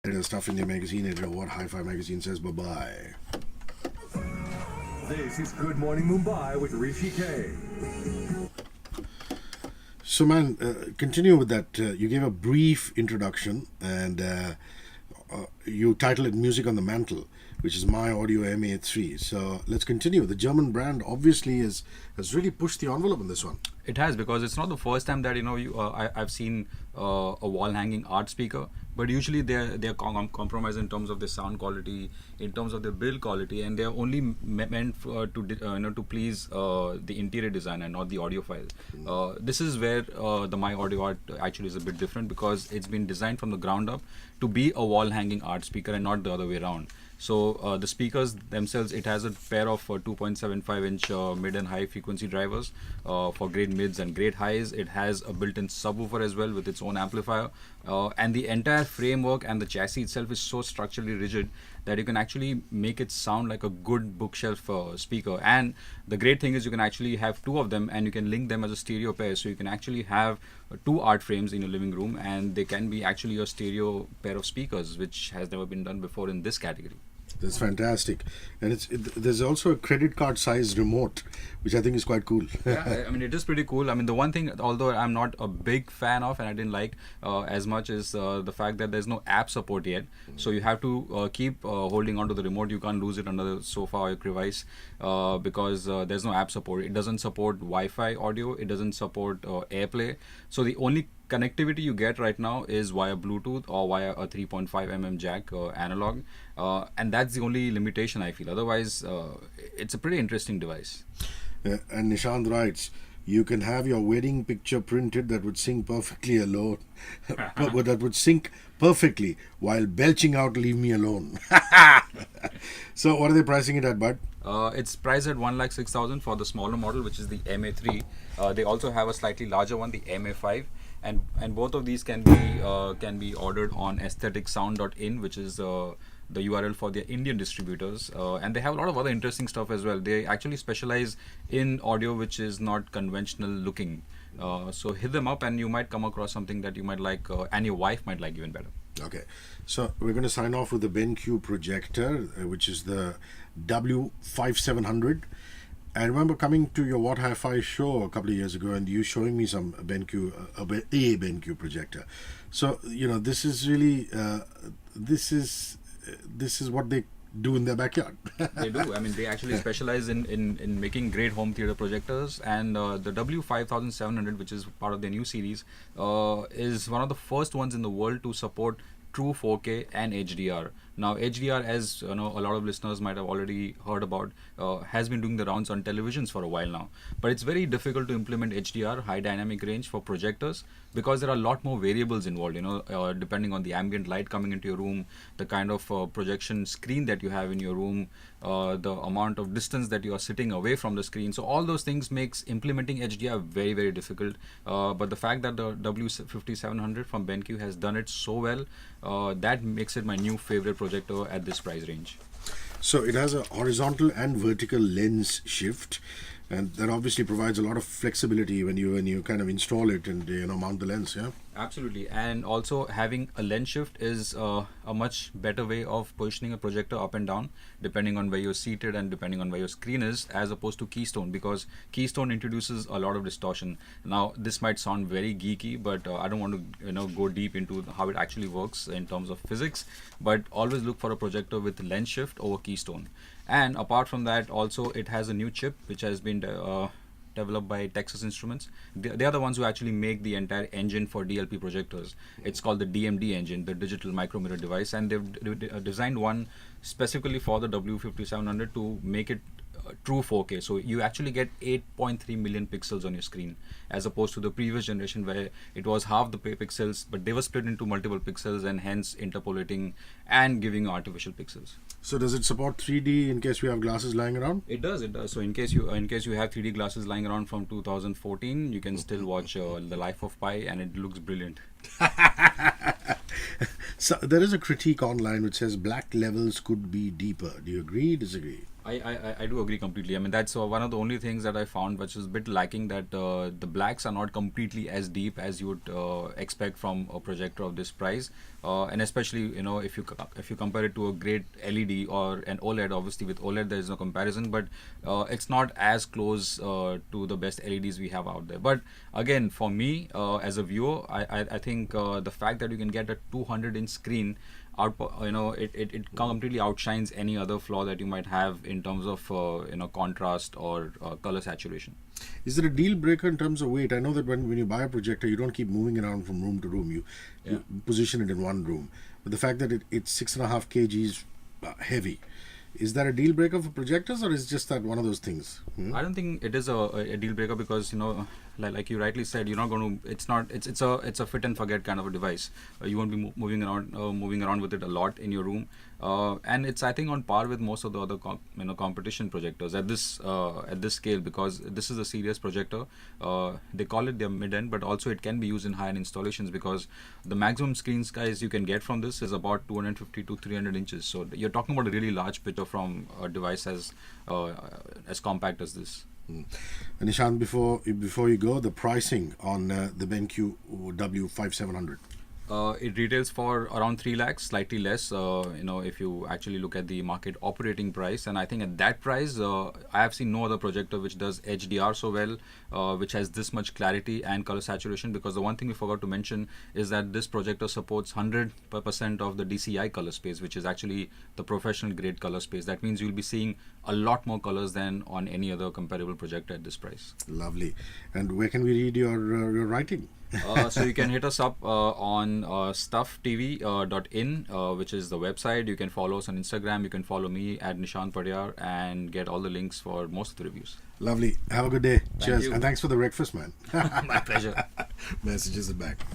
Stuff India magazine editor what Hi-Fi magazine says bye-bye. This is Good Morning Mumbai with Hrishi K. So man, continue with that. You gave a brief introduction and you titled it Music on the Mantle, which is MyAudioArt Ma3. So let's continue. The German brand obviously has really pushed the envelope on this one. It has, because it's not the first time that I've seen a wall hanging art speaker, but usually they're compromised in terms of the sound quality, in terms of the build quality, and they're only meant to please the interior designer, not the audiophile. This is where the MyAudioArt actually is a bit different, because it's been designed from the ground up to be a wall hanging art speaker and not the other way around. So the speakers themselves, it has a pair of 2.75-inch mid and high frequency drivers for great mids and great highs. It has a built-in subwoofer as well with its own amplifier, and the entire framework and the chassis itself is so structurally rigid that you can actually make it sound like a good bookshelf speaker. And the great thing is you can actually have two of them and you can link them as a stereo pair, so you can actually have two art frames in your living room, and they can be actually your stereo pair of speakers, which has never been done before in this category. That's fantastic. And there's also a credit card size remote, which I think is quite cool. Yeah, I mean, it is pretty cool. I mean, the one thing, although I'm not a big fan of and I didn't like as much, is the fact that there's no app support yet. So you have to keep holding on to the remote. You can't lose it under the sofa or your crevice because there's no app support. It doesn't support Wi-Fi audio. It doesn't support AirPlay. So the only connectivity you get right now is via Bluetooth or via a 3.5mm jack analog, and that's the only limitation I feel. Otherwise, it's a pretty interesting device. And Nishant writes, you can have your wedding picture printed that would sync perfectly alone, but that would sync perfectly while belching out "Leave Me Alone." So what are they pricing it at, bud? It's priced at 1,06,000 for the smaller model, which is the MA3. They also have a slightly larger one, the MA5. And both of these can be ordered on aestheticsound.in, which is the URL for their Indian distributors, and they have a lot of other interesting stuff as well. They actually specialize in audio which is not conventional looking. So hit them up and you might come across something that you might like, and your wife might like even better. Okay, so we're going to sign off with the BenQ projector, which is the W5700. I remember coming to your What Hi-Fi show a couple of years ago and you showing me some BenQ projector. So, this is really, this is what they do in their backyard. They do. I mean, they actually specialize in making great home theater projectors, and the W5700, which is part of their new series, is one of the first ones in the world to support true 4K and HDR. Now, HDR, as a lot of listeners might have already heard about, has been doing the rounds on televisions for a while now. But it's very difficult to implement HDR, high dynamic range, for projectors, because there are a lot more variables involved, depending on the ambient light coming into your room, the kind of projection screen that you have in your room, the amount of distance that you are sitting away from the screen. So all those things makes implementing HDR very, very difficult. But the fact that the W5700 from BenQ has done it so well, that makes it my new favorite projector at this price range. So it has a horizontal and vertical lens shift, and that obviously provides a lot of flexibility when you kind of install it and mount the lens. Yeah, absolutely. And also having a lens shift is a much better way of positioning a projector up and down, depending on where you're seated and depending on where your screen is, as opposed to keystone, because keystone introduces a lot of distortion. Now, this might sound very geeky, but I don't want to go deep into how it actually works in terms of physics, but always look for a projector with lens shift over keystone. And apart from that, also it has a new chip which has been developed by Texas Instruments. They are the ones who actually make the entire engine for DLP projectors. It's called the DMD engine, the digital micromirror device, and they've designed one specifically for the W5700 to make it true 4K. So you actually get 8.3 million pixels on your screen, as opposed to the previous generation where it was half the pixels, but they were split into multiple pixels and hence interpolating and giving you artificial pixels. So does it support 3D in case we have glasses lying around? It does. So in case you have 3D glasses lying around from 2014, you can still watch The Life of Pi, and it looks brilliant. So there is a critique online which says black levels could be deeper. Do you agree? Disagree? I do agree completely. I mean, that's one of the only things that I found which is a bit lacking, that the blacks are not completely as deep as you would expect from a projector of this price. And especially, if you compare it to a great LED or an OLED, obviously with OLED there is no comparison, but it's not as close to the best LEDs we have out there. But again, for me as a viewer, I think the fact that you can get a 200-inch screen it completely outshines any other flaw that you might have in terms of contrast or color saturation. Is it a deal breaker in terms of weight? I know that when you buy a projector, you don't keep moving around from room to room. You position it in one room. But the fact that it's 6.5 kgs heavy, is that a deal breaker for projectors, or is just that one of those things? I don't think it is a deal breaker, because like you rightly said, you're not going to. It's a fit and forget kind of a device. You won't be moving around with it a lot in your room, and it's, I think, on par with most of the other competition projectors at this scale, because this is a serious projector. They call it their mid-end, but also it can be used in high-end installations, because the maximum screen size you can get from this is about 250 to 300 inches. So you're talking about a really large picture from a device as compact as this. Nishant, before you go, the pricing on the BenQ W5700. It retails for around 3 lakhs, slightly less, if you actually look at the market operating price. And I think at that price, I have seen no other projector which does HDR so well, which has this much clarity and color saturation. Because the one thing we forgot to mention is that this projector supports 100% of the DCI color space, which is actually the professional grade color space. That means you'll be seeing a lot more colors than on any other comparable projector at this price. Lovely. And where can we read your writing? So you can hit us up on stufftv.in, which is the website. You can follow us on Instagram. You can follow me at Nishant Padhiar and get all the links for most of the reviews. Lovely. Have a good day. Cheers. You. And thanks for the breakfast, man. My pleasure. Messages are back.